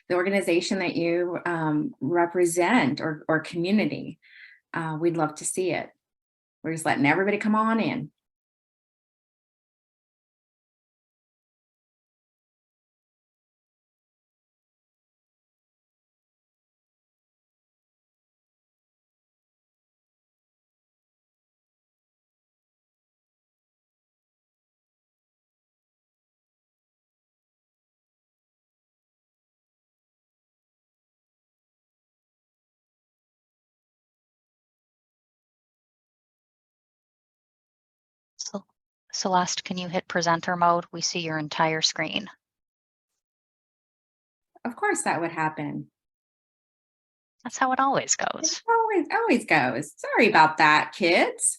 the organization that you represent or community. We'd love to see it. We're just letting everybody come on in. So, Celeste, can you hit presenter mode? We see your entire screen. Of course that would happen. That's how it always goes. It always goes. Sorry about that, kids.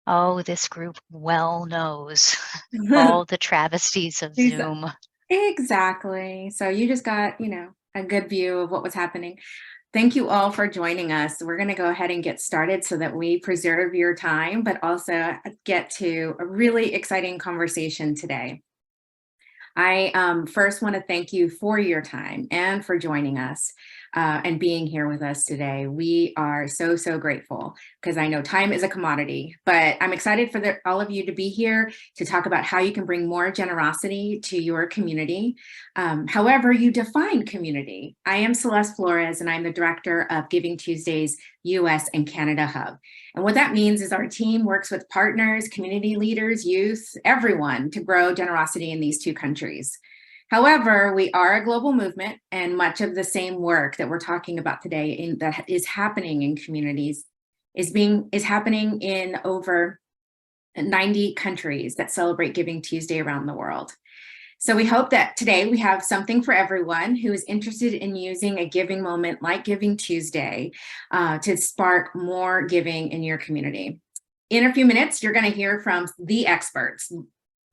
Oh, this group well knows all the travesties of Zoom. Exactly. So you just got, a good view of what was happening. Thank you all for joining us. We're going to go ahead and get started so that we preserve your time, but also get to a really exciting conversation today. I first want to thank you for your time and for joining us and being here with us today. We are so, so grateful because I know time is a commodity, but I'm excited for all of you to be here to talk about how you can bring more generosity to your community, however you define community. I am Celeste Flores, and I'm the director of Giving Tuesday's US and Canada Hub. And what that means is our team works with partners, community leaders, youth, everyone to grow generosity in these two countries. However, we are a global movement, and much of the same work that we're talking about today that is happening in communities is happening in over 90 countries that celebrate Giving Tuesday around the world. So we hope that today we have something for everyone who is interested in using a giving moment like Giving Tuesday to spark more giving in your community. In a few minutes, you're going to hear from the experts,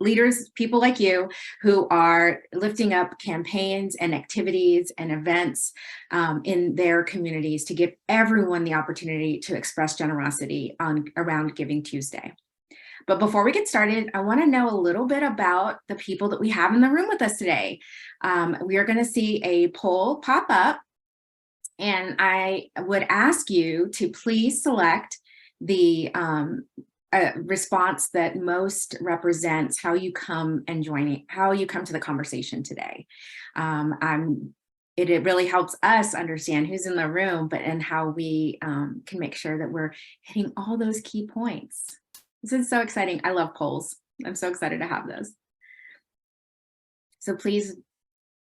leaders, people like you who are lifting up campaigns and activities and events in their communities to give everyone the opportunity to express generosity around Giving Tuesday. But before we get started, I want to know a little bit about the people that we have in the room with us today. We are going to see a poll pop up, and I would ask you to please select the response that most represents how you come and how you come to the conversation today. It really helps us understand who's in the room, and how we can make sure that we're hitting all those key points. This is so exciting. I love polls. I'm so excited to have those. So please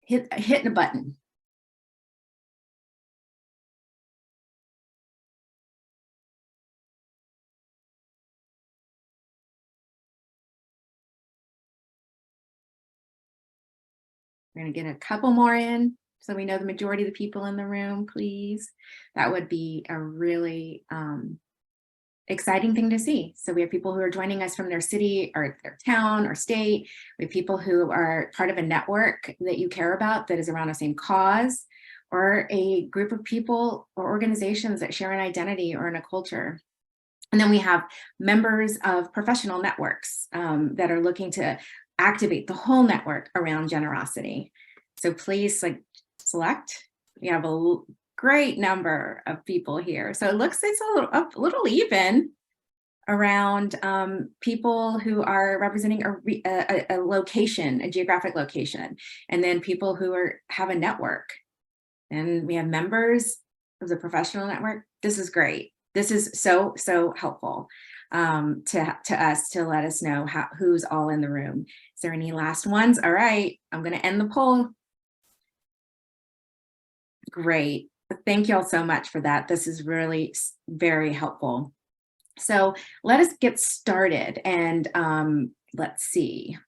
hit the button. We're going to get a couple more in so we know the majority of the people in the room, please. That would be a really exciting thing to see. So we have people who are joining us from their city or their town or state. We have people who are part of a network that you care about that is around the same cause, or a group of people or organizations that share an identity or in a culture. And then we have members of professional networks that are looking to activate the whole network around generosity. So please select. We have a great number of people here. So it looks it's a little even around people who are representing a location, a geographic location, and then people who have a network. And we have members of the professional network. This is great. This is so, so helpful to us to let us know who's all in the room. Is there any last ones? All right, I'm going to end the poll. Great. Thank you all so much for that. This is really very helpful. So let us get started, and let's see.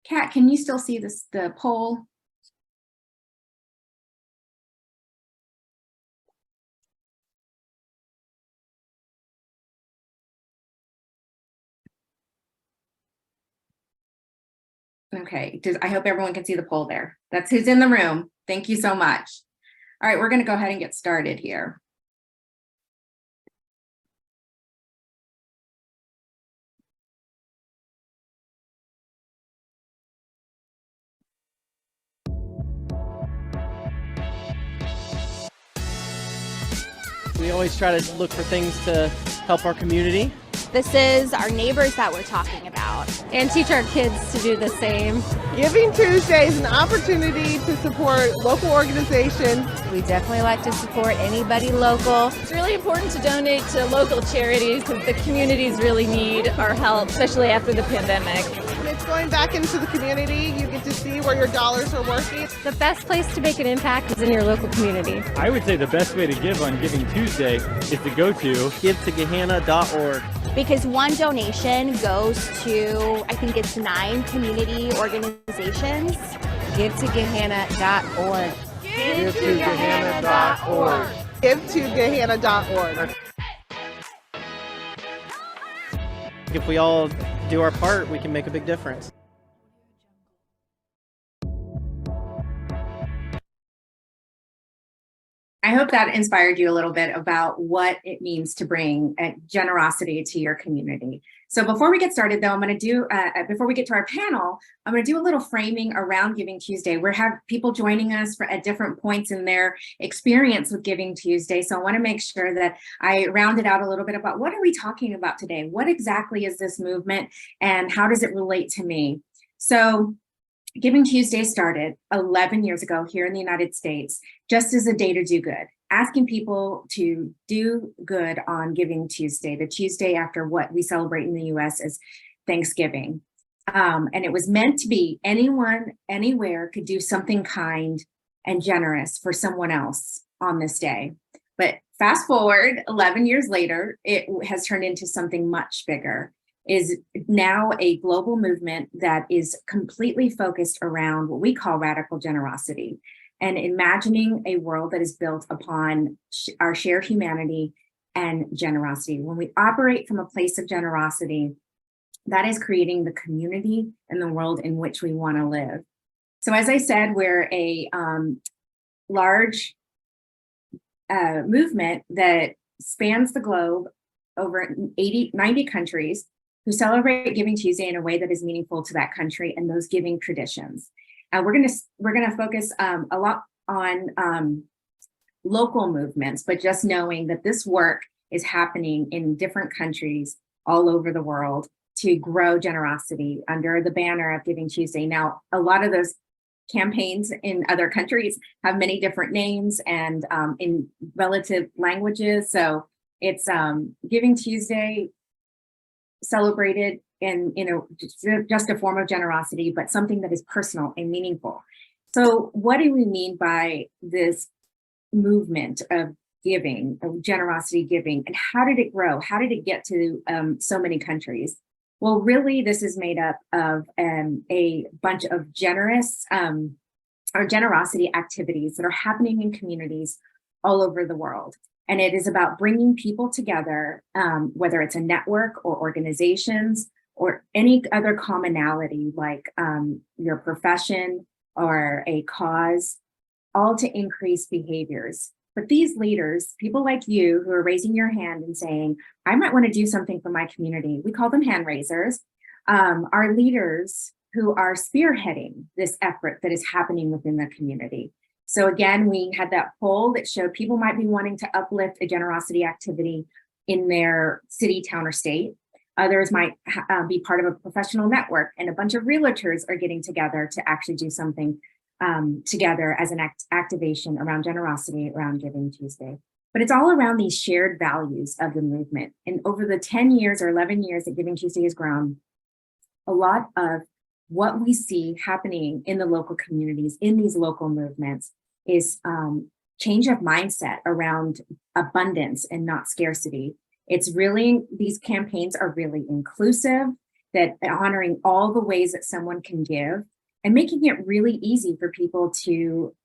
Kat, can you still see the poll? Okay, I hope everyone can see the poll there. That's who's in the room. Thank you so much. All right, we're going to go ahead and get started here. We always try to look for things to help our community. This is our neighbors that we're talking about. And teach our kids to do the same. Giving Tuesday is an opportunity to support local organizations. We definitely like to support anybody local. It's really important to donate to local charities because the communities really need our help, especially after the pandemic. When it's going back into the community, you get to see where your dollars are working. The best place to make an impact is in your local community. I would say the best way to give on Giving Tuesday is to go to GivetoGehenna.org. Because one donation goes to, I think it's 9 community organizations. GivetoGehenna.org. GivetoGehenna.org. GivetoGehenna.org. If we all do our part, we can make a big difference. I hope that inspired you a little bit about what it means to bring generosity to your community. So before we get started, though, I'm going to do, before we get to our panel, I'm going to do a little framing around Giving Tuesday. We have people joining us at different points in their experience with Giving Tuesday. So I want to make sure that I round it out a little bit about what are we talking about today? What exactly is this movement and how does it relate to me? So Giving Tuesday started 11 years ago here in the United States, just as a day to do good, asking people to do good on Giving Tuesday, the Tuesday after what we celebrate in the US as Thanksgiving. And it was meant to be anyone, anywhere could do something kind and generous for someone else on this day. But fast forward 11 years later, it has turned into something much bigger. Is now a global movement that is completely focused around what we call radical generosity and imagining a world that is built upon our shared humanity and generosity. When we operate from a place of generosity, that is creating the community and the world in which we want to live. So as I said, we're a large movement that spans the globe over 90 countries who celebrate Giving Tuesday in a way that is meaningful to that country and those giving traditions. We're gonna focus a lot on local movements, but just knowing that this work is happening in different countries all over the world to grow generosity under the banner of Giving Tuesday. Now, a lot of those campaigns in other countries have many different names and in relative languages. So it's Giving Tuesday celebrated in just a form of generosity, but something that is personal and meaningful. So what do we mean by this movement of giving, of generosity giving, and how did it grow? How did it get to so many countries? Well, really, this is made up of a bunch of generosity activities that are happening in communities all over the world. And it is about bringing people together, whether it's a network or organizations or any other commonality like your profession or a cause, all to increase behaviors. But these leaders, people like you who are raising your hand and saying, I might want to do something for my community, we call them hand raisers, are leaders who are spearheading this effort that is happening within the community. So again, we had that poll that showed people might be wanting to uplift a generosity activity in their city, town, or state. Others might be part of a professional network, and a bunch of realtors are getting together to actually do something together as an activation around generosity, around Giving Tuesday. But it's all around these shared values of the movement. And over the 10 years or 11 years that Giving Tuesday has grown, a lot of what we see happening in the local communities, in these local movements, is change of mindset around abundance and not scarcity. It's really, these campaigns are really inclusive, that honoring all the ways that someone can give and making it really easy for people to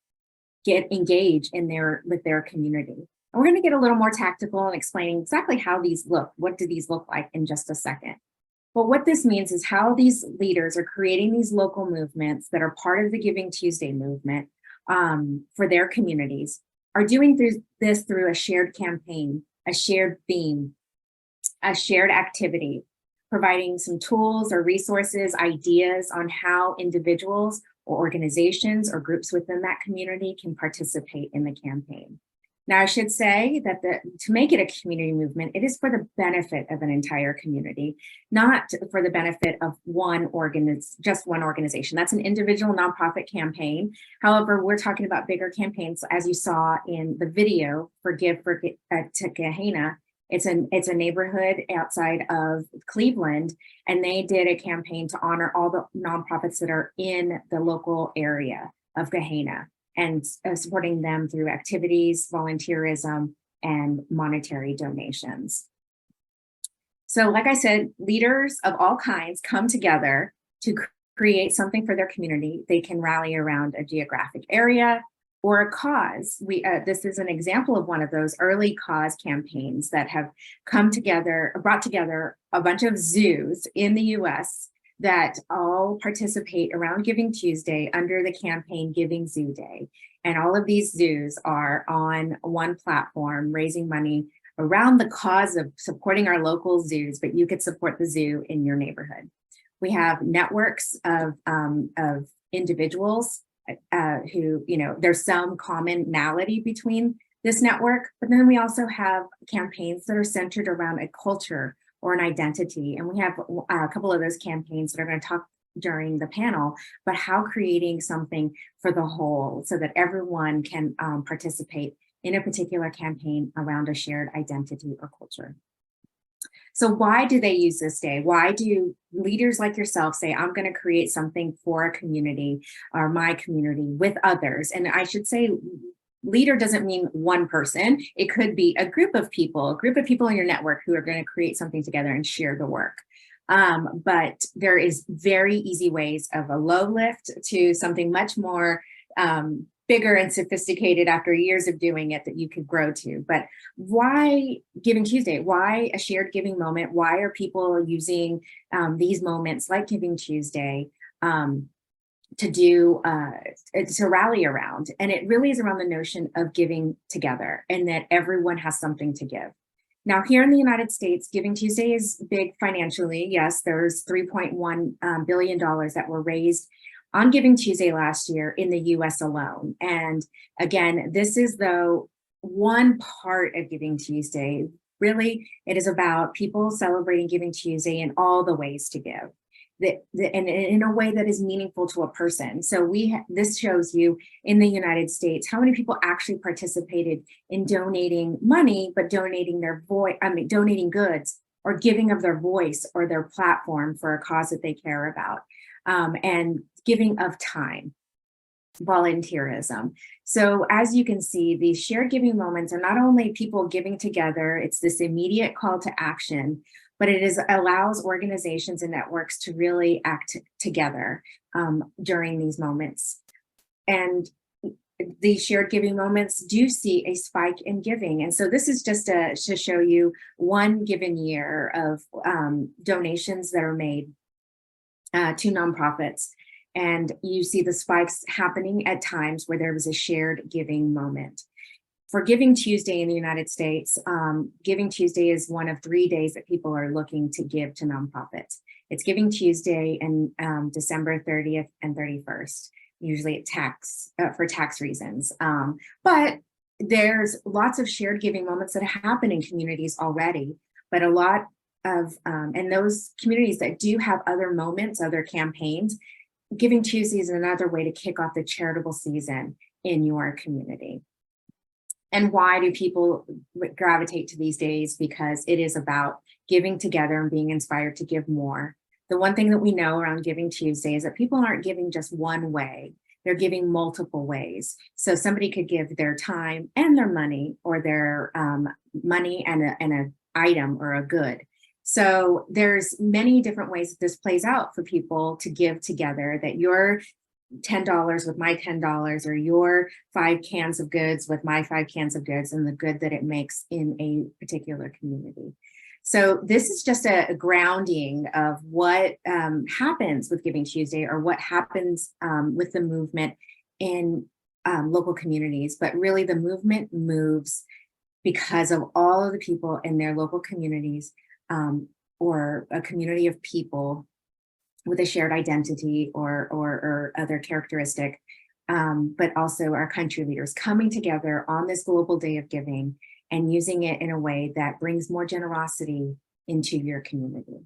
get engaged with their community. And we're going to get a little more tactical and explaining exactly how these look. What do these look like in just a second? But what this means is how these leaders are creating these local movements that are part of the Giving Tuesday movement for their communities, are doing this through a shared campaign, a shared theme, a shared activity, providing some tools or resources, ideas on how individuals or organizations or groups within that community can participate in the campaign. Now, I should say that to make it a community movement, it is for the benefit of an entire community, not for the benefit of just one organization. That's an individual nonprofit campaign. However, we're talking about bigger campaigns, as you saw in the video for to Gehenna. It's a neighborhood outside of Cleveland, and they did a campaign to honor all the nonprofits that are in the local area of Gehenna, and supporting them through activities, volunteerism, and monetary donations. So like I said, leaders of all kinds come together to create something for their community. They can rally around a geographic area or a cause. This is an example of one of those early cause campaigns that have brought together a bunch of zoos in the US that all participate around Giving Tuesday under the campaign Giving Zoo Day. And all of these zoos are on one platform raising money around the cause of supporting our local zoos, but you could support the zoo in your neighborhood. We have networks of individuals who, there's some commonality between this network, but then we also have campaigns that are centered around a culture or an identity. And we have a couple of those campaigns that are going to talk during the panel, but how creating something for the whole so that everyone can participate in a particular campaign around a shared identity or culture. So why do they use this day? Why do leaders like yourself say, I'm going to create something for a community or my community with others? And I should say, leader doesn't mean one person. It could be a group of people in your network who are going to create something together and share the work. But there is very easy ways of a low lift to something much more bigger and sophisticated after years of doing it that you could grow to. But why Giving Tuesday? Why a shared giving moment? Why are people using these moments like Giving Tuesday to rally around? And it really is around the notion of giving together and that everyone has something to give. Now, here in the United States, Giving Tuesday is big financially. Yes, there's $3.1 billion that were raised on Giving Tuesday last year in the US alone. And again, this is though one part of Giving Tuesday. Really, it is about people celebrating Giving Tuesday in all the ways to give. And in a way that is meaningful to a person. So this shows you in the United States how many people actually participated in donating money, but donating donating goods or giving of their voice or their platform for a cause that they care about, and giving of time, volunteerism. So as you can see, these shared giving moments are not only people giving together, it's this immediate call to action, but it allows organizations and networks to really act together during these moments. And these shared giving moments do see a spike in giving. And so this is just to show you one given year of donations that are made to nonprofits. And you see the spikes happening at times where there was a shared giving moment. For Giving Tuesday in the United States, Giving Tuesday is one of 3 days that people are looking to give to nonprofits. It's Giving Tuesday and December 30th and 31st, usually for tax reasons. But there's lots of shared giving moments that happen in communities already, but a lot of, and those communities that do have other moments, other campaigns, Giving Tuesday is another way to kick off the charitable season in your community. And why do people gravitate to these days? Because it is about giving together and being inspired to give more. The one thing that we know around Giving Tuesday is that people aren't giving just one way. They're giving multiple ways. So somebody could give their time and their money, or their money and an item or a good. So there's many different ways that this plays out for people to give together, that your $10 with my $10, or your 5 cans of goods with my 5 cans of goods, and the good that it makes in a particular community. So this is just a grounding of what happens with Giving Tuesday, or what happens with the movement in local communities. But really the movement moves because of all of the people in their local communities, or a community of people with a shared identity or other characteristic, but also our country leaders coming together on this global day of giving and using it in a way that brings more generosity into your community.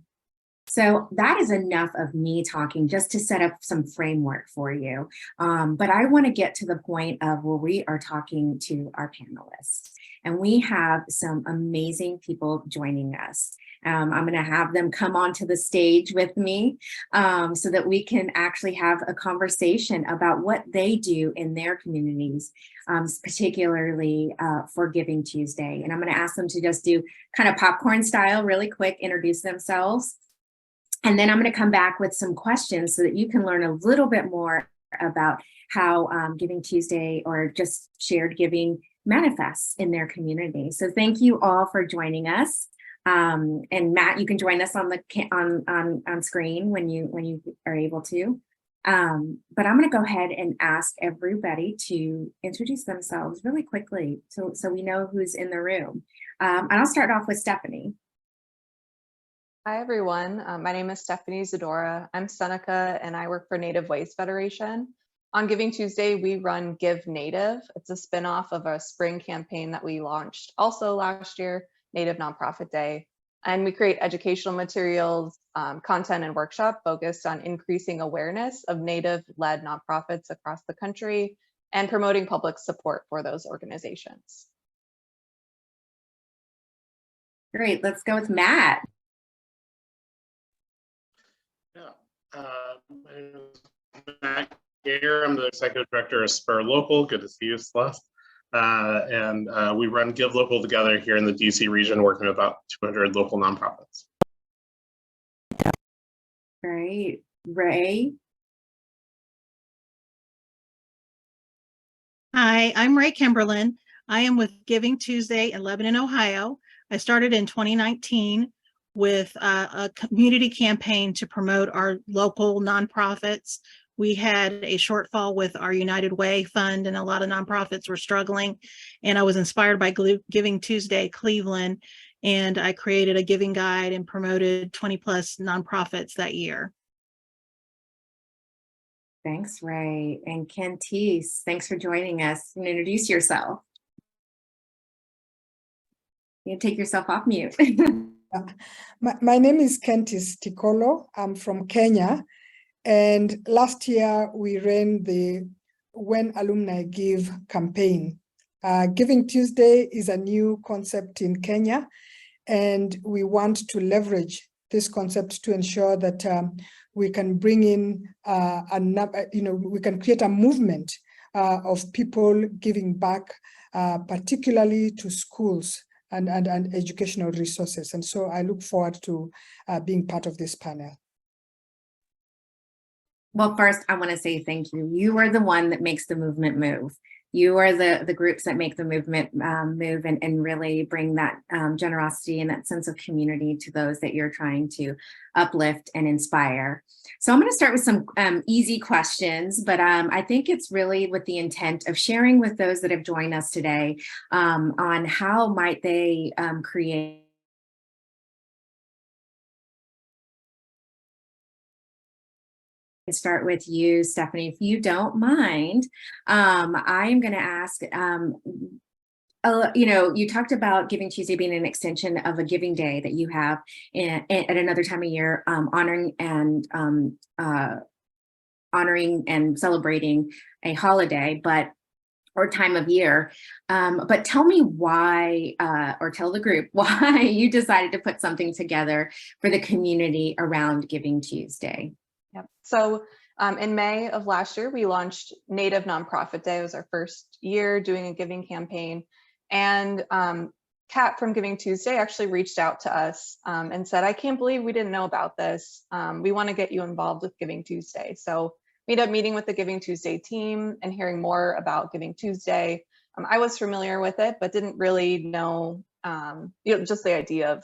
So that is enough of me talking just to set up some framework for you. But I want to get to the point of where we are talking to our panelists. And we have some amazing people joining us. I'm going to have them come onto the stage with me so that we can actually have a conversation about what they do in their communities, particularly for Giving Tuesday. And I'm going to ask them to just do kind of popcorn style, really quick, introduce themselves. And then I'm going to come back with some questions so that you can learn a little bit more about how Giving Tuesday or just shared giving manifests in their community. So thank you all for joining us. And Matt, you can join us on the on screen when you are able to. But I'm going to go ahead and ask everybody to introduce themselves really quickly so we know who's in the room. And I'll start off with Stephanie. Hi, everyone. My name is Stephanie Zadora. I'm Seneca, and I work for Native Waste Federation. On Giving Tuesday, we run Give Native. It's a spinoff of a spring campaign that we launched also last year, Native Nonprofit Day. And we create educational materials, content, and workshop focused on increasing awareness of Native-led nonprofits across the country and promoting public support for those organizations. Great. Let's go with Matt. My name is Matt Gator. I'm the executive director of Spur Local. Good to see you, Celeste. And we run Give Local together here in the DC region, working with about 200 local nonprofits. Great. Ray. Hi, I'm Ray Kimberlin. I am with Giving Tuesday in Lebanon, Ohio. I started in 2019 with a community campaign to promote our local nonprofits. We had a shortfall with our United Way fund, and a lot of nonprofits were struggling. And I was inspired by Giving Tuesday Cleveland, and I created a giving guide and promoted 20 plus nonprofits that year. Thanks, Ray. And Kentis, thanks for joining us. And introduce yourself. You take yourself off mute. My name is Kentis Tikolo. I'm from Kenya. And last year we ran the When Alumni Give campaign. Giving Tuesday is a new concept in Kenya, and we want to leverage this concept to ensure that we can bring in, we can create a movement of people giving back, particularly to schools and educational resources. And so I look forward to being part of this panel. Well, first, I want to say thank you. You are the one that makes the movement move. You are the groups that make the movement move and really bring that generosity and that sense of community to those that you're trying to uplift and inspire. So I'm going to start with some easy questions, but I think it's really with the intent of sharing with those that have joined us today on how might they create start with you, Stephanie, if you don't mind. I'm going to ask, you talked about Giving Tuesday being an extension of a giving day that you have at another time of year, honoring and celebrating a holiday, or time of year. But tell me why, or tell the group why you decided to put something together for the community around Giving Tuesday. Yep. So in May of last year, we launched Native Nonprofit Day. It was our first year doing a giving campaign. And Kat from Giving Tuesday actually reached out to us and said, I can't believe we didn't know about this. We want to get you involved with Giving Tuesday. So we ended up meeting with the Giving Tuesday team and hearing more about Giving Tuesday. I was familiar with it, but didn't really know, just the idea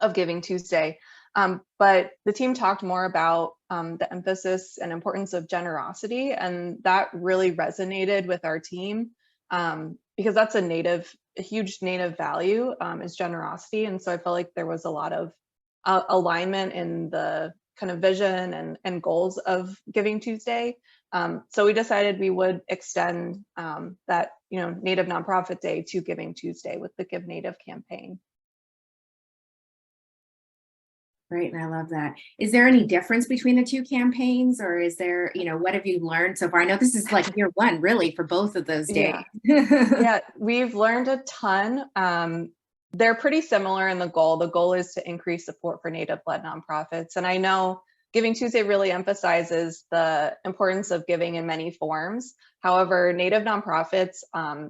of Giving Tuesday. But the team talked more about the emphasis and importance of generosity, and that really resonated with our team because that's a huge Native value is generosity. And so I felt like there was a lot of alignment in the kind of vision and goals of Giving Tuesday. So we decided we would extend that, Native Nonprofit Day to Giving Tuesday with the Give Native campaign. Great, and I love that. Is there any difference between the two campaigns, or is there, what have you learned so far? I know this is like year one, really, for both of those days. Yeah, we've learned a ton. They're pretty similar in the goal. The goal is to increase support for Native-led nonprofits. And I know Giving Tuesday really emphasizes the importance of giving in many forms. However, Native nonprofits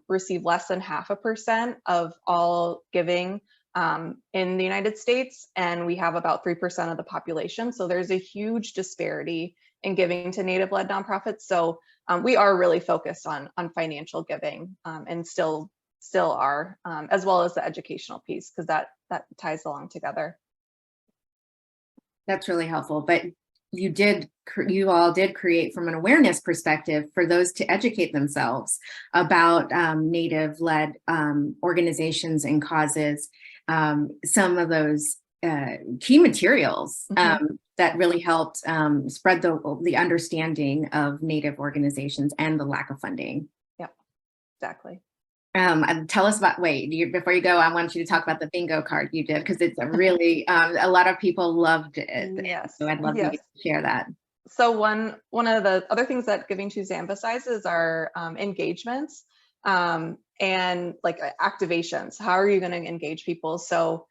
receive less than 0.5% of all giving in the United States, and we have about 3% of the population. So there's a huge disparity in giving to Native-led nonprofits. So we are really focused on financial giving and still are, as well as the educational piece, because that ties along together. That's really helpful. But you all did create, from an awareness perspective, for those to educate themselves about Native-led organizations and causes, some of those key materials that really helped spread the understanding of Native organizations and the lack of funding. Yeah, exactly. Tell us about, before you go, I want you to talk about the bingo card you did, because it's a really, a lot of people loved it. Yes. So I'd love you to share that. So one of the other things that Giving Tuesday emphasizes are engagements and like activations. How are you going to engage people? So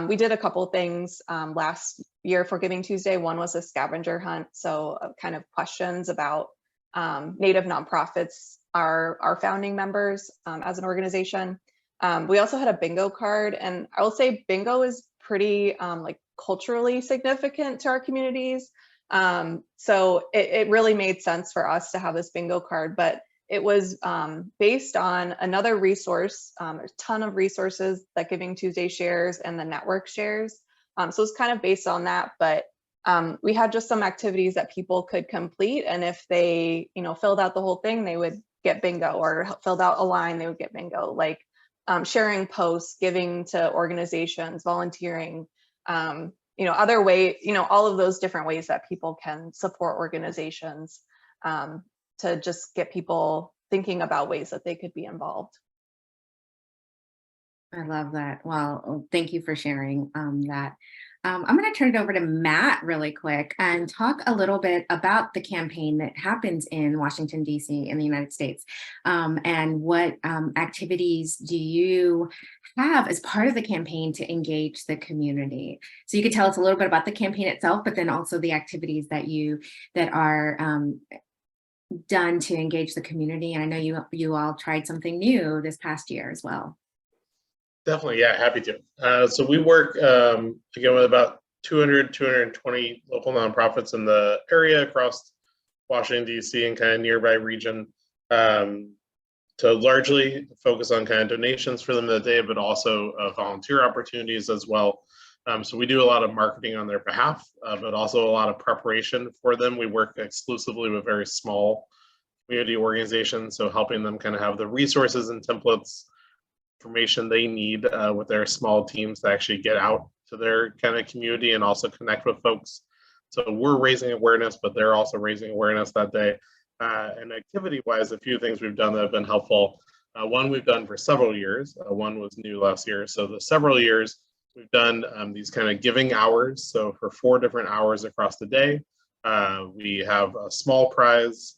we did a couple things last year for Giving Tuesday. One was a scavenger hunt. So kind of questions about Native nonprofits, our founding members as an organization. We also had a bingo card, and I will say bingo is pretty like culturally significant to our communities. So it really made sense for us to have this bingo card, but it was based on another resource. There's a ton of resources that Giving Tuesday shares and the network shares. So it's kind of based on that, but we had just some activities that people could complete, and if they, filled out the whole thing, they would get bingo, or filled out a line, they would get bingo, like sharing posts, giving to organizations, volunteering, other way, all of those different ways that people can support organizations to just get people thinking about ways that they could be involved. I love that. Well, thank you for sharing that. I'm going to turn it over to Matt really quick and talk a little bit about the campaign that happens in Washington, D.C. in the United States, and what activities do you have as part of the campaign to engage the community? So you could tell us a little bit about the campaign itself, but then also the activities that are done to engage the community. And I know you all tried something new this past year as well. Definitely, yeah, happy to. So we work, again, with about 220 local nonprofits in the area across Washington, D.C. and kind of nearby region, to largely focus on kind of donations for them that day, but also volunteer opportunities as well. So we do a lot of marketing on their behalf, but also a lot of preparation for them. We work exclusively with very small community organizations, so helping them kind of have the resources and templates, information they need with their small teams to actually get out to their kind of community and also connect with folks. So we're raising awareness, but they're also raising awareness that day. And activity-wise, a few things we've done that have been helpful. One we've done for several years. One was new last year. So the several years, we've done these kind of giving hours. So for 4 different hours across the day, we have a small prize,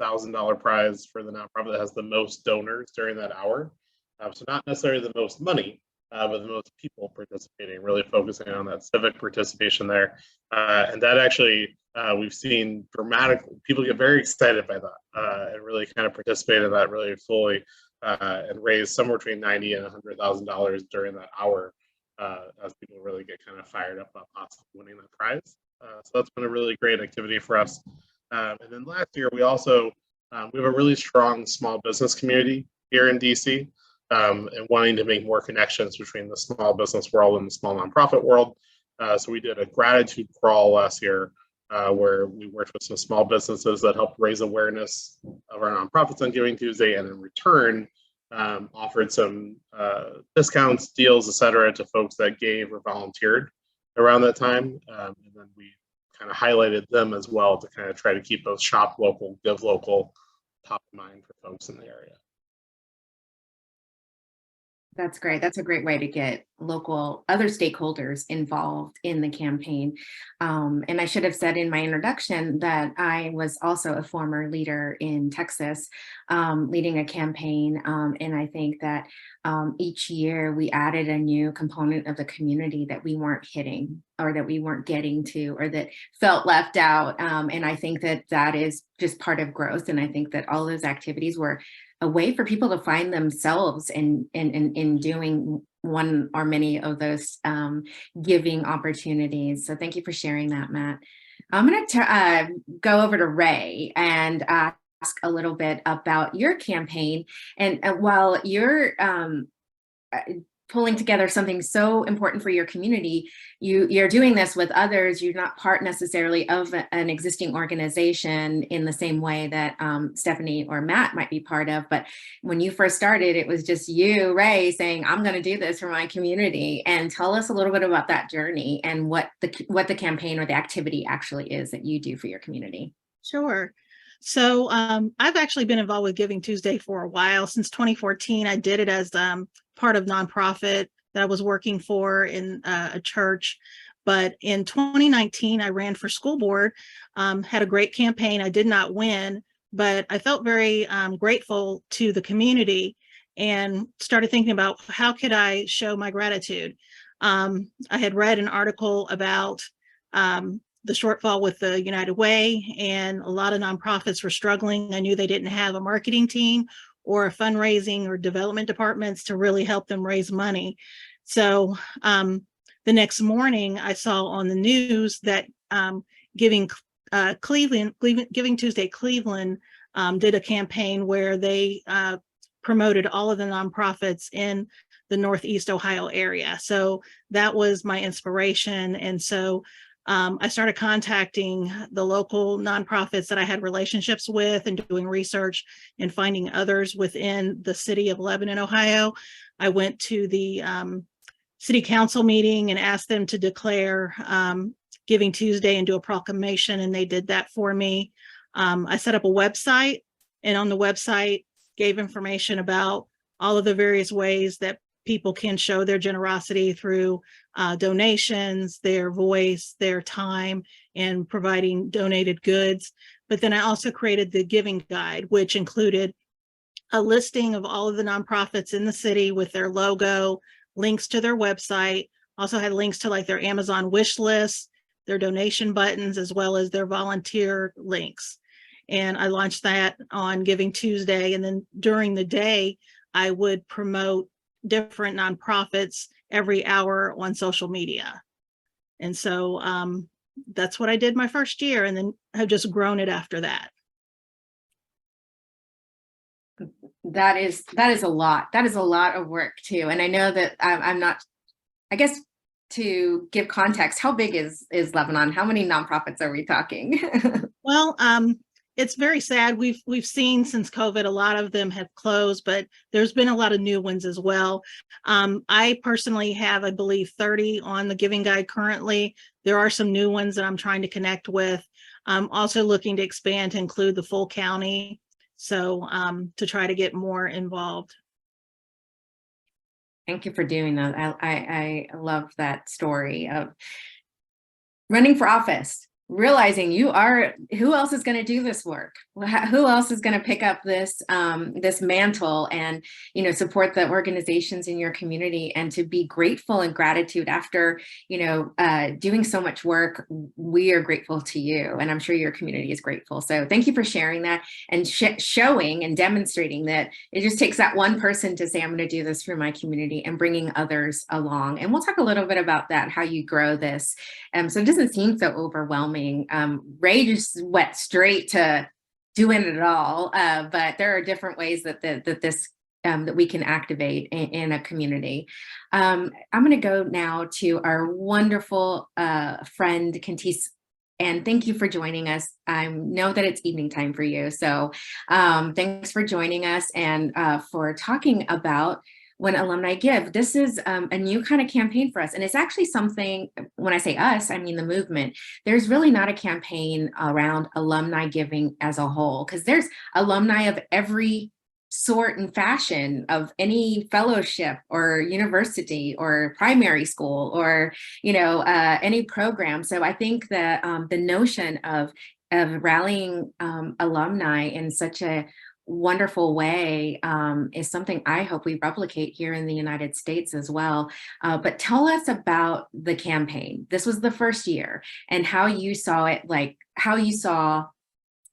$1,000 prize for the nonprofit that has the most donors during that hour. So not necessarily the most money, but the most people participating, really focusing on that civic participation there. And that actually, we've seen dramatically, people get very excited by that and really kind of participate in that really fully and raise somewhere between $90,000 and $100,000 during that hour as people really get kind of fired up about possibly winning that prize. So that's been a really great activity for us. And then last year, we also, we have a really strong small business community here in DC. And wanting to make more connections between the small business world and the small nonprofit world. So we did a gratitude crawl last year where we worked with some small businesses that helped raise awareness of our nonprofits on Giving Tuesday, and in return offered some discounts, deals, etc., to folks that gave or volunteered around that time. And then we kind of highlighted them as well to kind of try to keep those shop local, give local top of mind for folks in the area. That's great. That's a great way to get local other stakeholders involved in the campaign. And I should have said in my introduction that I was also a former leader in Texas, leading a campaign. And I think that each year we added a new component of the community that we weren't hitting or that we weren't getting to or that felt left out. And I think that that is just part of growth. And I think that all those activities were a way for people to find themselves in doing one or many of those giving opportunities. So thank you for sharing that, Matt. I'm going to go over to Ray and ask a little bit about your campaign. And while you're pulling together something so important for your community, you're doing this with others. You're not part necessarily of an existing organization in the same way that Stephanie or Matt might be part of. But when you first started, it was just you, Ray, saying, I'm going to do this for my community. And tell us a little bit about that journey and what the campaign or the activity actually is that you do for your community. Sure. So I've actually been involved with Giving Tuesday for a while. Since 2014, I did it as part of nonprofit that I was working for in a church. But in 2019, I ran for school board, had a great campaign. I did not win, but I felt very grateful to the community and started thinking about how could I show my gratitude. I had read an article about the shortfall with the United Way, and a lot of nonprofits were struggling. I knew they didn't have a marketing team or a fundraising or development departments to really help them raise money. So the next morning I saw on the news that Giving Tuesday Cleveland did a campaign where they promoted all of the nonprofits in the Northeast Ohio area. So that was my inspiration. And so I started contacting the local nonprofits that I had relationships with and doing research and finding others within the city of Lebanon, Ohio. I went to the city council meeting and asked them to declare Giving Tuesday and do a proclamation, and they did that for me. I set up a website, and on the website gave information about all of the various ways that people can show their generosity through donations, their voice, their time, and providing donated goods. But then I also created the giving guide, which included a listing of all of the nonprofits in the city with their logo, links to their website, also had links to like their Amazon wish list, their donation buttons, as well as their volunteer links. And I launched that on Giving Tuesday. And then during the day, I would promote different nonprofits every hour on social media. And so that's what I did my first year, and then have just grown it after that. That is a lot. That is a lot of work too. And I know that I'm not, I guess to give context, how big is Lebanon? How many nonprofits are we talking? Well, it's very sad. We've seen since COVID, a lot of them have closed, but there's been a lot of new ones as well. I personally have, I believe, 30 on the Giving Guide currently. There are some new ones that I'm trying to connect with. I'm also looking to expand to include the full county, so to try to get more involved. Thank you for doing that. I love that story of running for office, realizing who else is going to do this work? Who else is going to pick up this this mantle and support the organizations in your community, and to be grateful and gratitude after doing so much work. We are grateful to you, and I'm sure your community is grateful. So thank you for sharing that and showing and demonstrating that it just takes that one person to say, I'm going to do this for my community, and bringing others along. And we'll talk a little bit about that, how you grow this, so it doesn't seem so overwhelming. Ray just went straight to doing it all, but there are different ways that that we can activate in a community. I'm going to go now to our wonderful friend Cantice, and thank you for joining us. I know that it's evening time for you, so thanks for joining us and for talking about when alumni give. This is a new kind of campaign for us. And it's actually something, when I say us, I mean the movement. There's really not a campaign around alumni giving as a whole, because there's alumni of every sort and fashion of any fellowship or university or primary school or, any program. So I think that the notion of rallying alumni in such a wonderful way is something I hope we replicate here in the United States as well. But tell us about the campaign. This was the first year, and how you saw it, like how you saw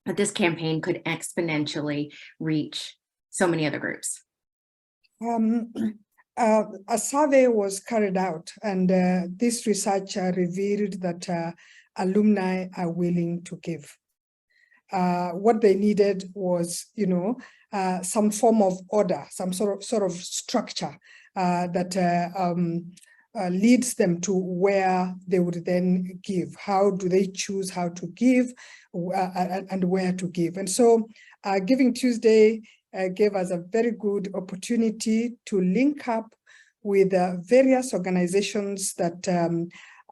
that this campaign could exponentially reach so many other groups. A survey was carried out, and this research revealed that alumni are willing to give. What they needed was, some form of order, some sort of structure that leads them to where they would then give. How do they choose how to give and where to give? And so Giving Tuesday gave us a very good opportunity to link up with various organizations that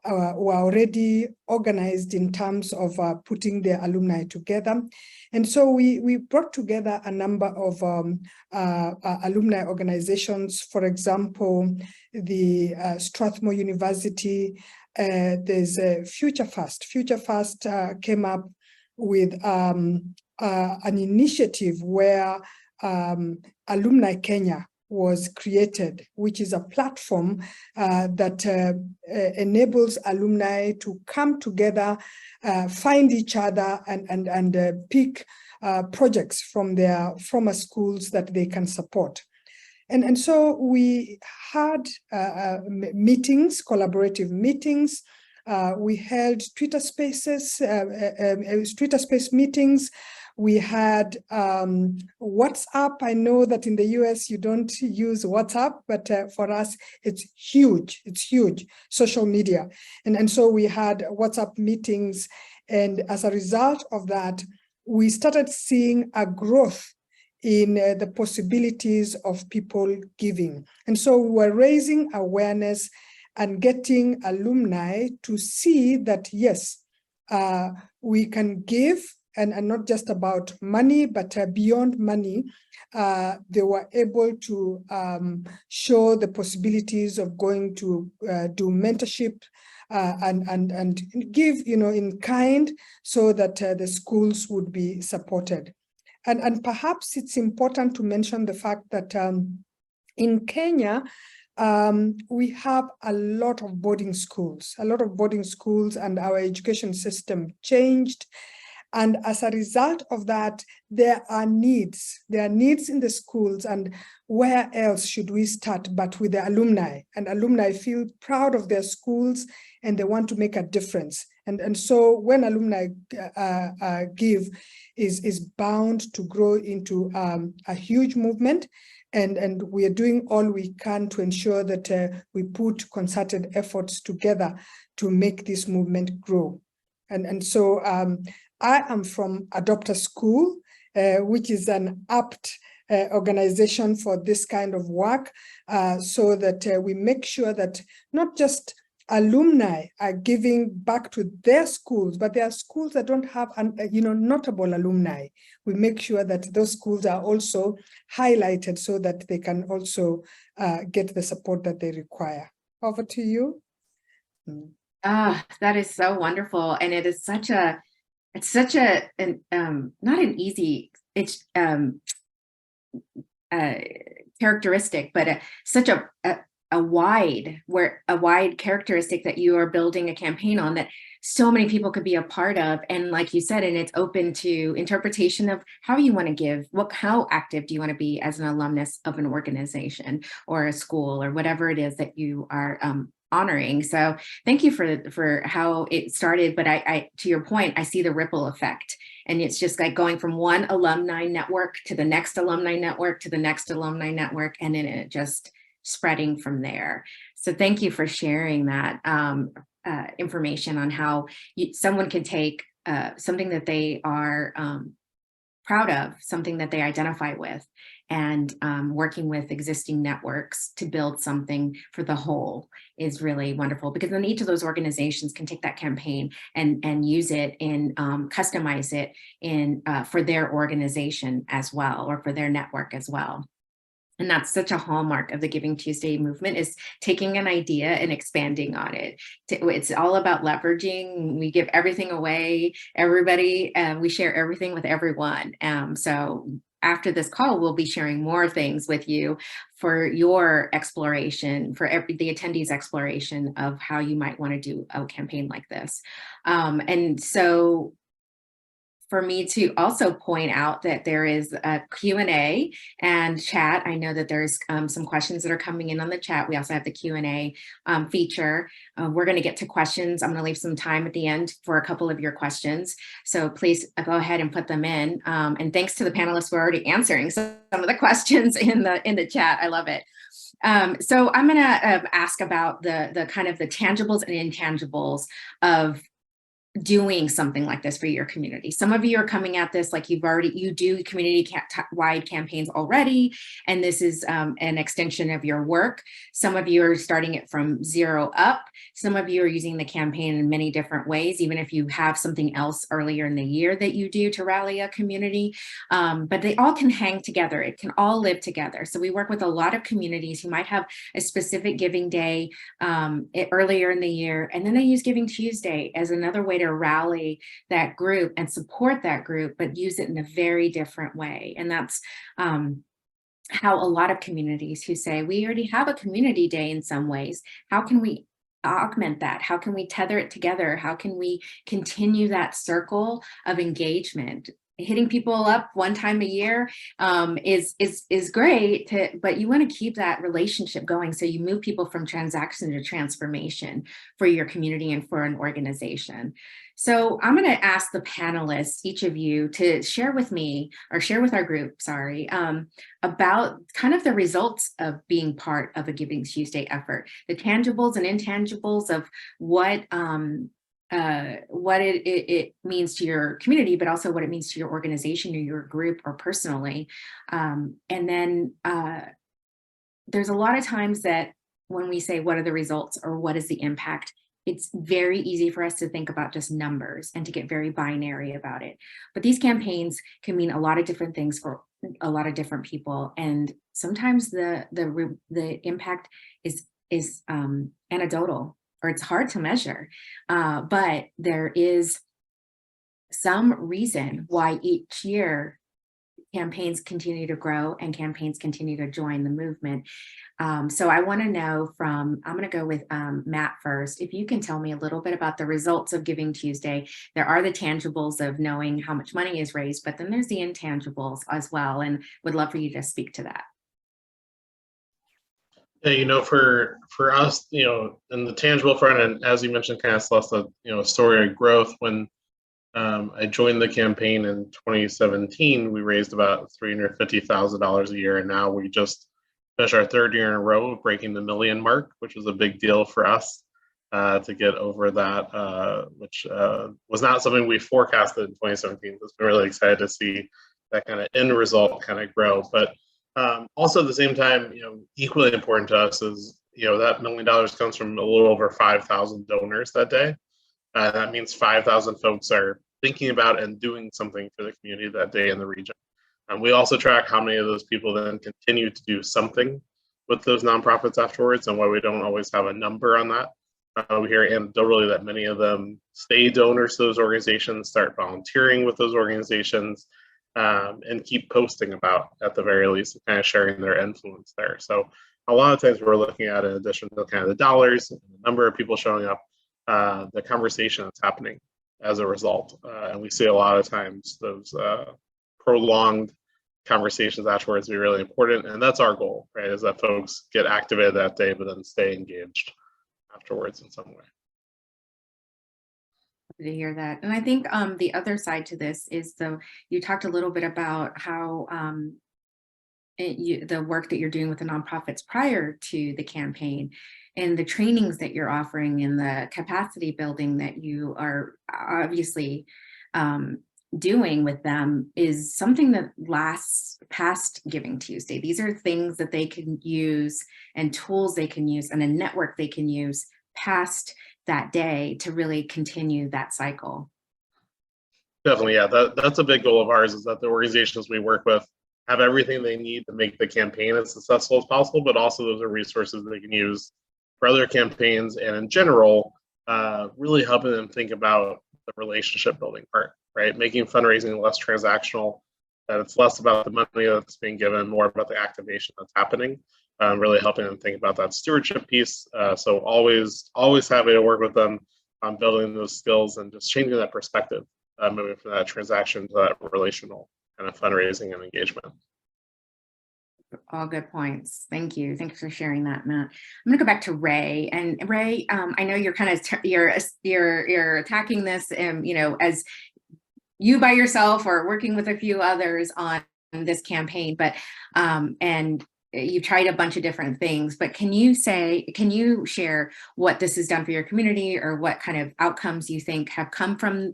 were already organized in terms of putting their alumni together. And so we brought together a number of alumni organizations. For example, the Strathmore University, there's Future Fast. Future Fast came up with an initiative where Alumni Kenya was created, which is a platform that enables alumni to come together, find each other, and pick projects from their former schools that they can support. And so we had meetings, collaborative meetings. We held Twitter Spaces, Twitter Space meetings. We had WhatsApp. I know that in the US you don't use WhatsApp, but for us it's huge. It's huge, social media. And so we had WhatsApp meetings. And as a result of that, we started seeing a growth in the possibilities of people giving. And so we were raising awareness and getting alumni to see that, yes, we can give, and not just about money, but beyond money. They were able to show the possibilities of going to do mentorship and give, in kind, so that the schools would be supported. And perhaps it's important to mention the fact that in Kenya, we have a lot of boarding schools, and our education system changed. And as a result of that, there are needs in the schools, and where else should we start but with the alumni? And alumni feel proud of their schools and they want to make a difference. And so when alumni give, is bound to grow into a huge movement. And we are doing all we can to ensure that we put concerted efforts together to make this movement grow. And so I am from Adopt a School, which is an apt organization for this kind of work, so that we make sure that not just alumni are giving back to their schools, but there are schools that don't have, notable alumni. We make sure that those schools are also highlighted so that they can also get the support that they require. Over to you. That is so wonderful. And it is such a, not an easy, it's characteristic, but such a wide characteristic that you are building a campaign on that so many people could be a part of. And like you said, and it's open to interpretation of how you want to give, how active do you want to be as an alumnus of an organization or a school or whatever it is that you are honoring. So thank you for how it started. But I to your point, I see the ripple effect. And it's just like going from one alumni network to the next alumni network to the next alumni network, and then it just spreading from there. So thank you for sharing that information on how someone can take something that they are proud of, something that they identify with, and working with existing networks to build something for the whole is really wonderful, because then each of those organizations can take that campaign and use it in customize it in for their organization as well, or for their network as well. And that's such a hallmark of the Giving Tuesday movement, is taking an idea and expanding on it. It's all about leveraging. We give everything away, everybody, we share everything with everyone. So after this call, we'll be sharing more things with you for your exploration, for the attendees' exploration of how you might want to do a campaign like this. And so for me to also point out that there is a Q&A and chat. I know that there's some questions that are coming in on the chat. We also have the Q&A feature. We're going to get to questions. I'm going to leave some time at the end for a couple of your questions. So please go ahead and put them in. And thanks to the panelists for already answering some of the questions in the chat. I love it. So I'm going to ask about the kind of the tangibles and intangibles of doing something like this for your community. Some of you are coming at this like you do community-wide campaigns already, and this is an extension of your work. Some of you are starting it from zero up. Some of you are using the campaign in many different ways, even if you have something else earlier in the year that you do to rally a community. But they all can hang together. It can all live together. So we work with a lot of communities who might have a specific giving day earlier in the year, and then they use Giving Tuesday as another way to rally that group and support that group, but use it in a very different way. And that's how a lot of communities who say, we already have a community day in some ways, how can we augment that? How can we tether it together? How can we continue that circle of engagement? Hitting people up one time a year is great, but you want to keep that relationship going. So you move people from transaction to transformation for your community and for an organization. So I'm going to ask the panelists, each of you, to share with me, or share with our group, sorry, about kind of the results of being part of a Giving Tuesday effort, the tangibles and intangibles of what it means to your community, but also what it means to your organization or your group or personally. And then there's a lot of times that when we say, what are the results or what is the impact, it's very easy for us to think about just numbers and to get very binary about it. But these campaigns can mean a lot of different things for a lot of different people. And sometimes the impact is anecdotal, or it's hard to measure, but there is some reason why each year campaigns continue to grow and campaigns continue to join the movement. So I want to know I'm going to go with Matt first. If you can tell me a little bit about the results of Giving Tuesday. There are the tangibles of knowing how much money is raised, but then there's the intangibles as well, and would love for you to speak to that. Yeah, for us, in the tangible front, and as you mentioned, kind of Celeste, story of growth. When I joined the campaign in 2017, we raised about $350,000 a year, and now we just finished our third year in a row of breaking the $1 million mark, which was a big deal for us to get over that, which was not something we forecasted in 2017. We're really excited to see that kind of end result kind of grow, but. Also, at the same time, equally important to us is, that $1 million comes from a little over 5,000 donors that day. That means 5,000 folks are thinking about and doing something for the community that day in the region. We also track how many of those people then continue to do something with those nonprofits afterwards, and why we don't always have a number on that. We hear anecdotally that many of them stay donors to those organizations, start volunteering with those organizations, and keep posting about, at the very least, kind of sharing their influence there. So a lot of times we're looking at, in addition to kind of the dollars, and the number of people showing up, the conversation that's happening as a result. And we see a lot of times those prolonged conversations afterwards be really important. And that's our goal, right? Is that folks get activated that day, but then stay engaged afterwards in some way. To hear that. And I think the other side to this is you talked a little bit about how the work that you're doing with the nonprofits prior to the campaign, and the trainings that you're offering, and the capacity building that you are obviously doing with them is something that lasts past Giving Tuesday. These are things that they can use and tools they can use and a network they can use past that day to really continue that cycle. Definitely, yeah. That's a big goal of ours, is that the organizations we work with have everything they need to make the campaign as successful as possible, but also those are resources they can use for other campaigns, and in general, really helping them think about the relationship building part, right? Making fundraising less transactional, that it's less about the money that's being given, more about the activation that's happening, really helping them think about that stewardship piece. So always happy to work with them on building those skills and just changing that perspective, moving from that transaction to that relational kind of fundraising and engagement. All good points. Thank you. Thanks for sharing that, Matt. I'm going to go back to Ray. And Ray, I know you're kind of you're attacking this, as you by yourself or working with a few others on this campaign, but and you've tried a bunch of different things. But can you share what this has done for your community, or what kind of outcomes you think have come from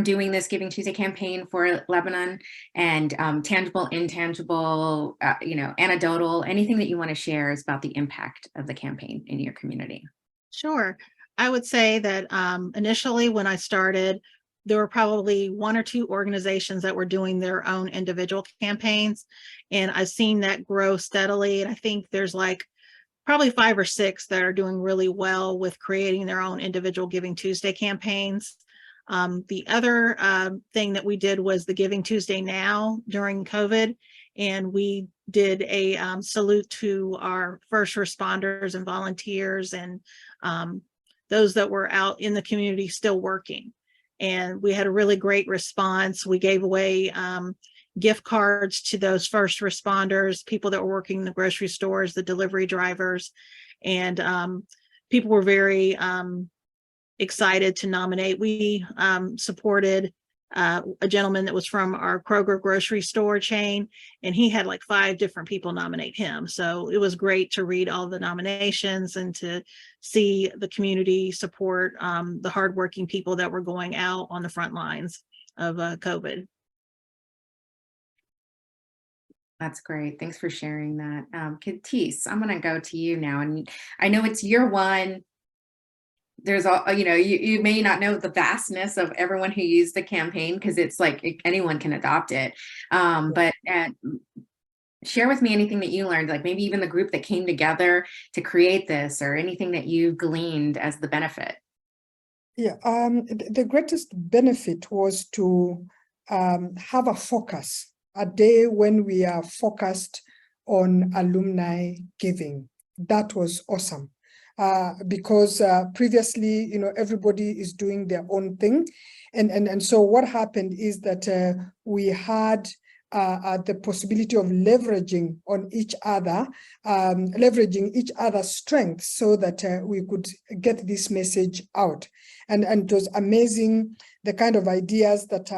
doing this Giving Tuesday campaign for Lebanon, and tangible, intangible, anecdotal, anything that you want to share is about the impact of the campaign in your community? Sure. I would say that initially when I started, there were probably 1 or 2 organizations that were doing their own individual campaigns. And I've seen that grow steadily. And I think there's like probably 5 or 6 that are doing really well with creating their own individual Giving Tuesday campaigns. The other thing that we did was the Giving Tuesday Now during COVID. And we did a salute to our first responders and volunteers and those that were out in the community still working. And we had a really great response. We gave away gift cards to those first responders, people that were working in the grocery stores, the delivery drivers, and people were very excited to nominate. We supported a gentleman that was from our Kroger grocery store chain, and he had like 5 different people nominate him. So it was great to read all the nominations and to see the community support the hardworking people that were going out on the front lines of COVID. That's great. Thanks for sharing that. Katis, I'm going to go to you now. And I know it's year 1. There's you may not know the vastness of everyone who used the campaign, because it's like anyone can adopt it. But share with me anything that you learned, like maybe even the group that came together to create this, or anything that you gleaned as the benefit. Yeah, the greatest benefit was to have a focus, a day when we are focused on alumni giving. That was awesome. Because previously, everybody is doing their own thing. And so what happened is that we had the possibility of leveraging on each other, leveraging each other's strengths so that we could get this message out. And it was amazing the kind of ideas that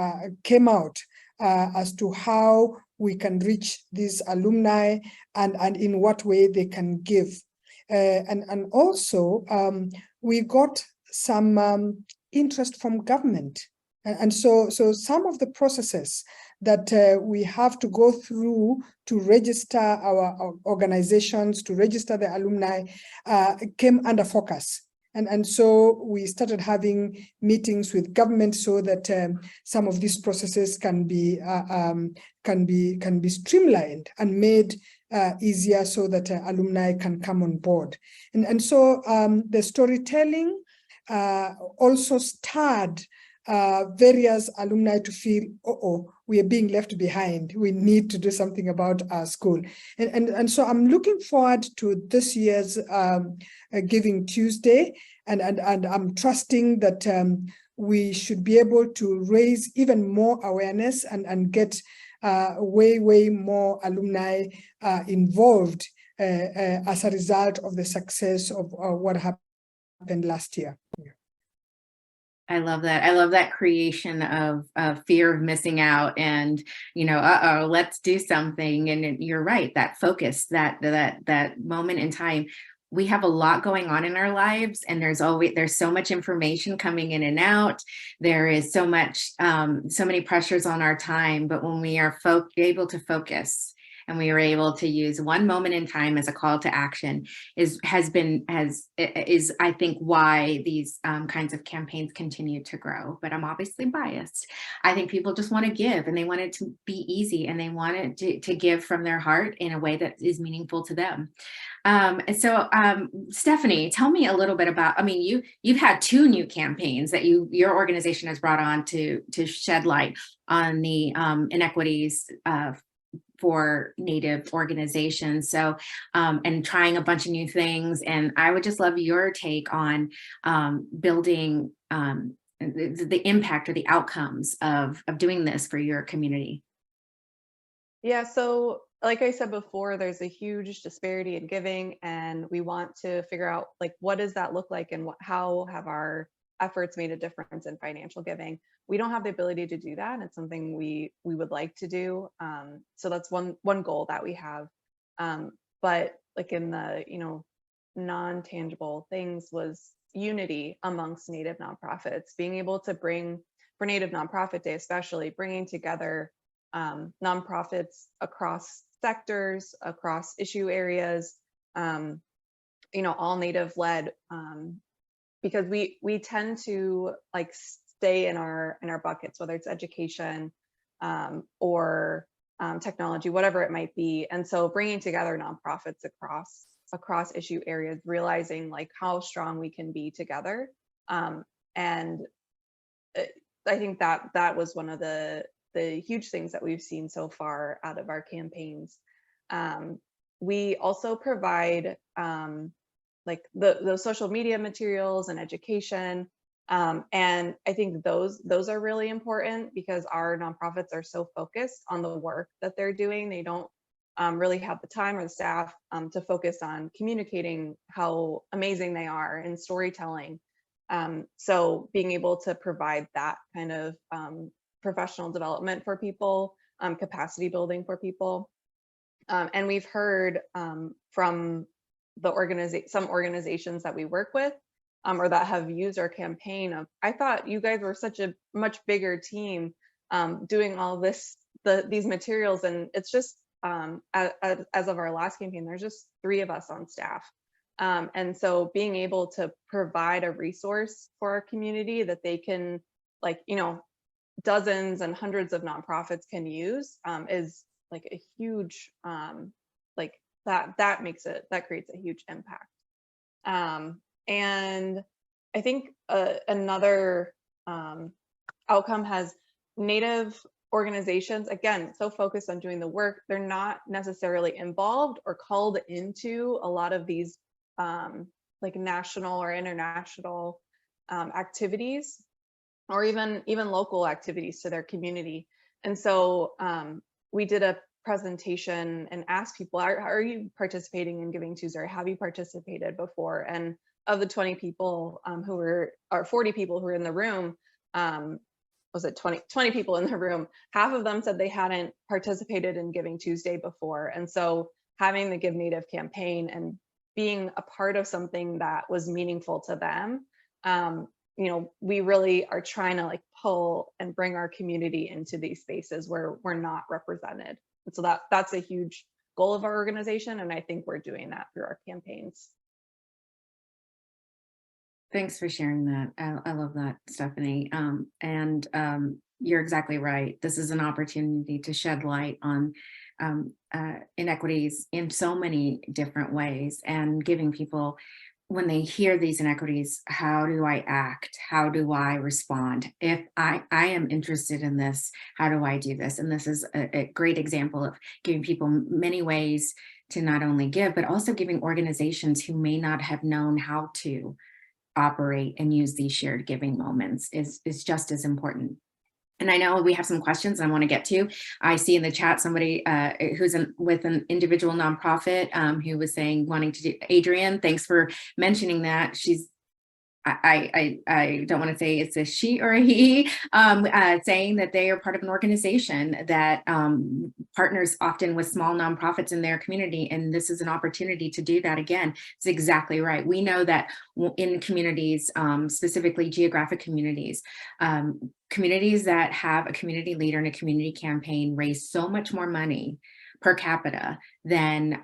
came out as to how we can reach these alumni and in what way they can give. And also we got some interest from government. And so some of the processes that we have to go through to register our organizations, to register the alumni, came under focus. And so we started having meetings with government so that some of these processes can be streamlined and made easier so that alumni can come on board. And so the storytelling also stirred various alumni to feel, we are being left behind. We need to do something about our school. And so I'm looking forward to this year's Giving Tuesday, and I'm trusting that we should be able to raise even more awareness and get way more alumni involved as a result of the success of what happened last year. I love that. I love that creation of fear of missing out and, let's do something. And you're right, that focus, that moment in time. we have a lot going on in our lives, and there's so much information coming in and out. There is so much, so many pressures on our time, but when we are able to focus and we are able to use one moment in time as a call to action is I think why these kinds of campaigns continue to grow. But I'm obviously biased. I think people just want to give, and they want it to be easy, and they want it to give from their heart in a way that is meaningful to them. Stephanie, tell me a little bit about, I mean, you've had 2 new campaigns that your organization has brought on to shed light on the inequities for Native organizations. So, and trying a bunch of new things. And I would just love your take on building the impact or the outcomes of doing this for your community. Yeah, so like I said before, there's a huge disparity in giving, and we want to figure out like what does that look like, and how have our efforts made a difference in financial giving. We don't have the ability to do that, and it's something we would like to do. So that's one goal that we have. But like in the non-tangible things was unity amongst Native nonprofits, being able to bring, for Native Nonprofit Day especially, bringing together nonprofits across sectors, across issue areas, all Native led, because we tend to like stay in our buckets, whether it's education or technology, whatever it might be. And so bringing together nonprofits across issue areas, realizing like how strong we can be together. And I think that was one of the huge things that we've seen so far out of our campaigns. We also provide like the social media materials and education. And I think those are really important because our nonprofits are so focused on the work that they're doing. They don't really have the time or the staff to focus on communicating how amazing they are in storytelling. So being able to provide that kind of professional development for people, capacity building for people. And we've heard from some organizations that we work with or that have used our campaign of, I thought you guys were such a much bigger team doing all these materials, and it's just as of our last campaign, there's just 3 of us on staff. And so being able to provide a resource for our community that they can, like, dozens and hundreds of nonprofits can use is like a huge, like that creates a huge impact. And I think another outcome has Native organizations, again, so focused on doing the work, they're not necessarily involved or called into a lot of these like national or international activities, or even local activities to their community. And so we did a presentation and asked people, are you participating in Giving Tuesday, or have you participated before? And of the 20 people or 40 people who were in the room, was it 20 people in the room, half of them said they hadn't participated in Giving Tuesday before. And so having the Give Native campaign and being a part of something that was meaningful to them, we really are trying to like pull and bring our community into these spaces where we're not represented. And so that's a huge goal of our organization. And I think we're doing that through our campaigns. Thanks for sharing that. I love that, Stephanie. And you're exactly right. This is an opportunity to shed light on inequities in so many different ways, and giving people, when they hear these inequities, how do I act? How do I respond? If I am interested in this, how do I do this? And this is a great example of giving people many ways to not only give, but also giving organizations who may not have known how to operate and use these shared giving moments is just as important. And I know we have some questions I want to get to. I see in the chat somebody who's with an individual nonprofit who was saying wanting to do, Adrienne, thanks for mentioning that. She's I don't want to say it's a she or a he, saying that they are part of an organization that partners often with small nonprofits in their community. And this is an opportunity to do that again. It's exactly right. We know that in communities, specifically geographic communities, communities that have a community leader and a community campaign raise so much more money per capita than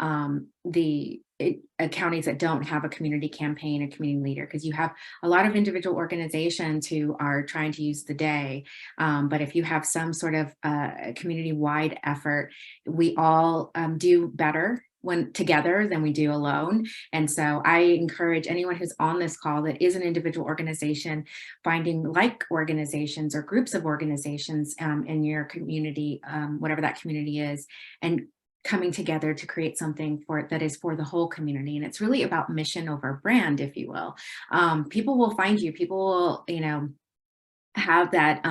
counties that don't have a community campaign, a community leader, because you have a lot of individual organizations who are trying to use the day. But if you have some sort of community-wide effort, we all do better when together than we do alone. And so I encourage anyone who's on this call that is an individual organization, finding like organizations or groups of organizations in your community, whatever that community is, and coming together to create something that is for the whole community. And it's really about mission over brand, if you will. People will find you, people will, have that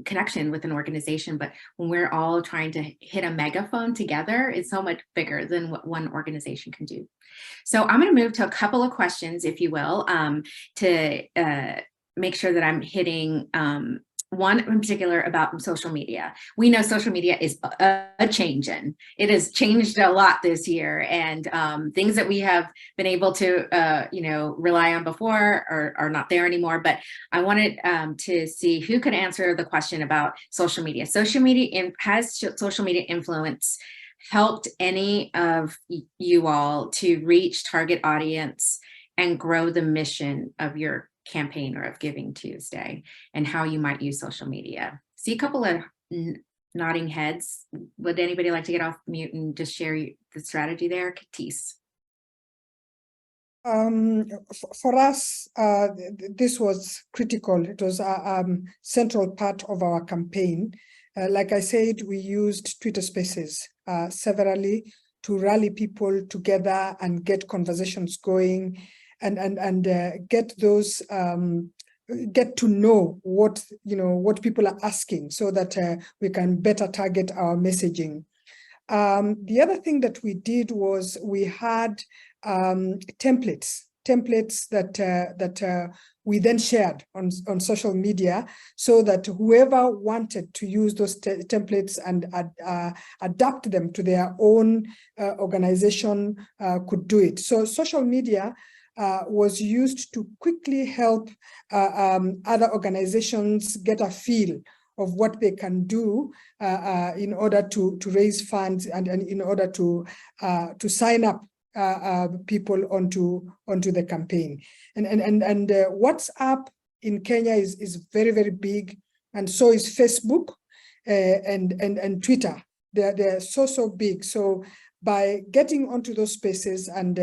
connection with an organization, but when we're all trying to hit a megaphone together, it's so much bigger than what one organization can do. So I'm going to move to a couple of questions, if you will, to make sure that I'm hitting one in particular about social media. We know social media is a change-in. It has changed a lot this year, and things that we have been able to, rely on before are not there anymore. But I wanted to see who could answer the question about social media. Has social media influence helped any of you all to reach target audience and grow the mission of your campaign or of Giving Tuesday, and how you might use social media? See a couple of nodding heads. Would anybody like to get off mute and just share the strategy there? Katis. For us, this was critical. It was a central part of our campaign. Like I said, we used Twitter Spaces severally to rally people together and get conversations going, and get those get to know what people are asking, so that we can better target our messaging. The other thing that we did was we had templates that we then shared on social media, so that whoever wanted to use those templates and adapt them to their own organization could do it. So social media was used to quickly help other organizations get a feel of what they can do in order to raise funds and in order to sign up people onto the campaign. And WhatsApp in Kenya is very, very big, and so is Facebook and Twitter. They're so big. So by getting onto those spaces and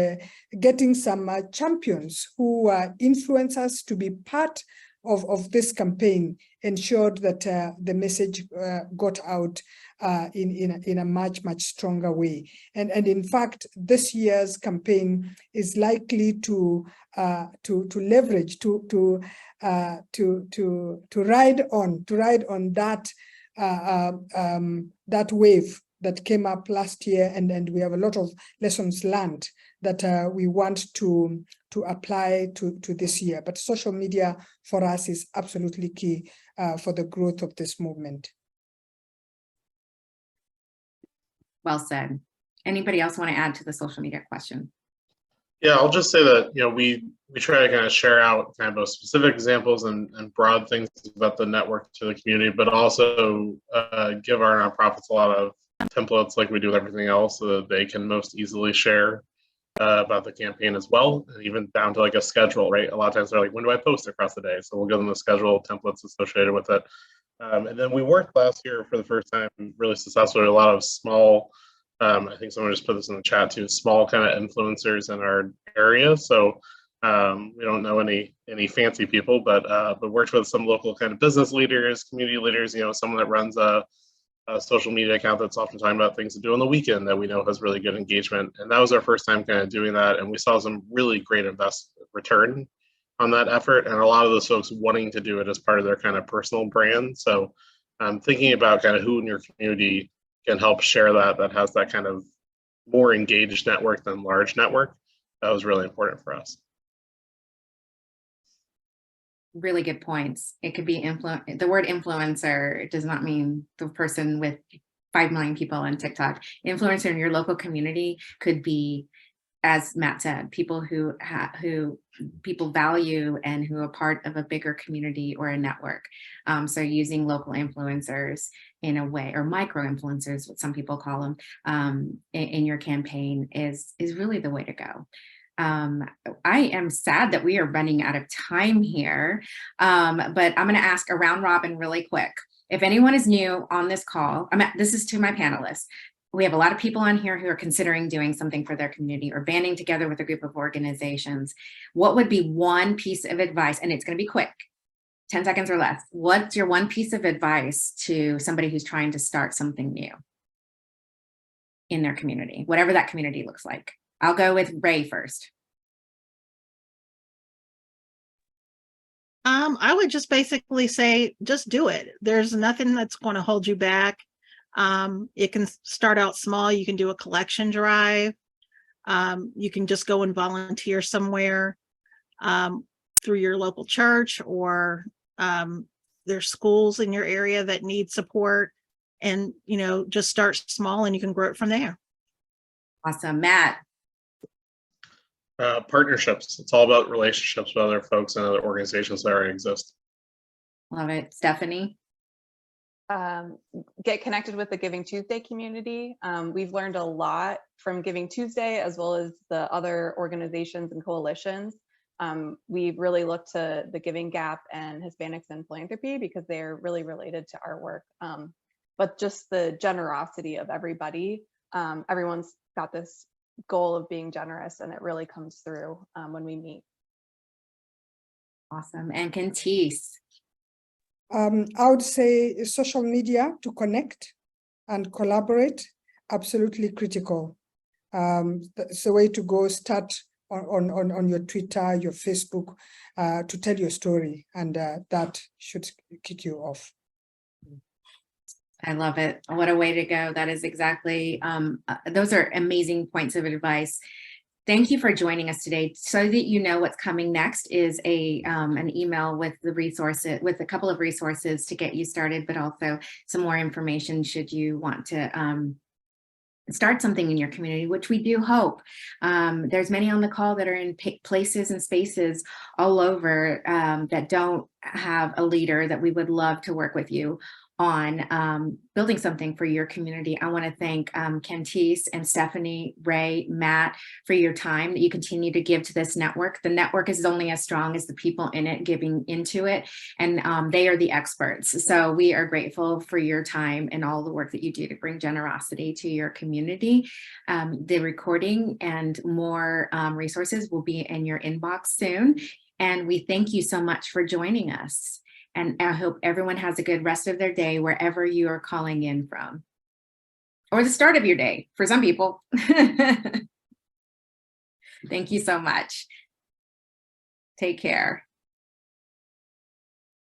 getting some champions who are influencers to be part of this campaign, ensured that the message got out in a much stronger way. And in fact, this year's campaign is likely to leverage to ride on that that wave that came up last year, and we have a lot of lessons learned that we want to apply to this year. But social media for us is absolutely key for the growth of this movement. Well said. Anybody else want to add to the social media question? Yeah, I'll just say that we try to kind of share out kind of both specific examples and broad things about the network to the community, but also give our nonprofits a lot of templates like we do with everything else, so that they can most easily share about the campaign as well, and even down to like a schedule, right? A lot of times they're like, when do I post across the day? So we'll give them the schedule templates associated with it. And then we worked last year for the first time really successfully a lot of small, I think someone just put this in the chat too, small kind of influencers in our area. So we don't know any fancy people, but worked with some local kind of business leaders, community leaders, someone that runs a social media account that's often talking about things to do on the weekend that we know has really good engagement. And that was our first time kind of doing that. And we saw some really great return on that effort. And a lot of those folks wanting to do it as part of their kind of personal brand. So thinking about kind of who in your community can help share that has that kind of more engaged network than large network, that was really important for us. really good points. It could be the word influencer does not mean the person with 5 million people on TikTok. Influencer in your local community could be, as Matt said, people who people value and who are part of a bigger community or a network. So using local influencers in a way, or micro influencers, what some people call them, in your campaign is really the way to go. I am sad that we are running out of time here, but I'm going to ask a round robin really quick. If anyone is new on this call, this is to my panelists. We have a lot of people on here who are considering doing something for their community or banding together with a group of organizations. What would be one piece of advice? And it's going to be quick, 10 seconds or less. What's your one piece of advice to somebody who's trying to start something new in their community, whatever that community looks like? I'll go with Ray first. I would just basically say, just do it. There's nothing that's going to hold you back. It can start out small. You can do a collection drive. You can just go and volunteer somewhere through your local church, or there's schools in your area that need support, and just start small and you can grow it from there. Awesome. Matt. Partnerships. It's all about relationships with other folks and other organizations that already exist. Love it. Stephanie. Get connected with the Giving Tuesday community. We've learned a lot from Giving Tuesday, as well as the other organizations and coalitions. We've really looked to the Giving Gap and Hispanics in Philanthropy because they're really related to our work. But just the generosity of everybody. Everyone's got this goal of being generous, and it really comes through when we meet. Awesome. And Cantice. I would say social media to connect and collaborate, absolutely critical. It's the way to go. Start on your Twitter, your Facebook, to tell your story, and that should kick you off. I love it. What a way to go. That is exactly, those are amazing points of advice. Thank you for joining us today. So that you know what's coming next is an email with the resources, with a couple of resources to get you started, but also some more information should you want to start something in your community, which we do hope. There's many on the call that are in places and spaces all over that don't have a leader that we would love to work with you on building something for your community. I want to thank Cantice and Stephanie, Ray, Matt, for your time that you continue to give to this network. The network is only as strong as the people in it giving into it, and they are the experts. So we are grateful for your time and all the work that you do to bring generosity to your community. The recording and more resources will be in your inbox soon. And we thank you so much for joining us. And I hope everyone has a good rest of their day wherever you are calling in from, or the start of your day for some people. Thank you so much. Take care.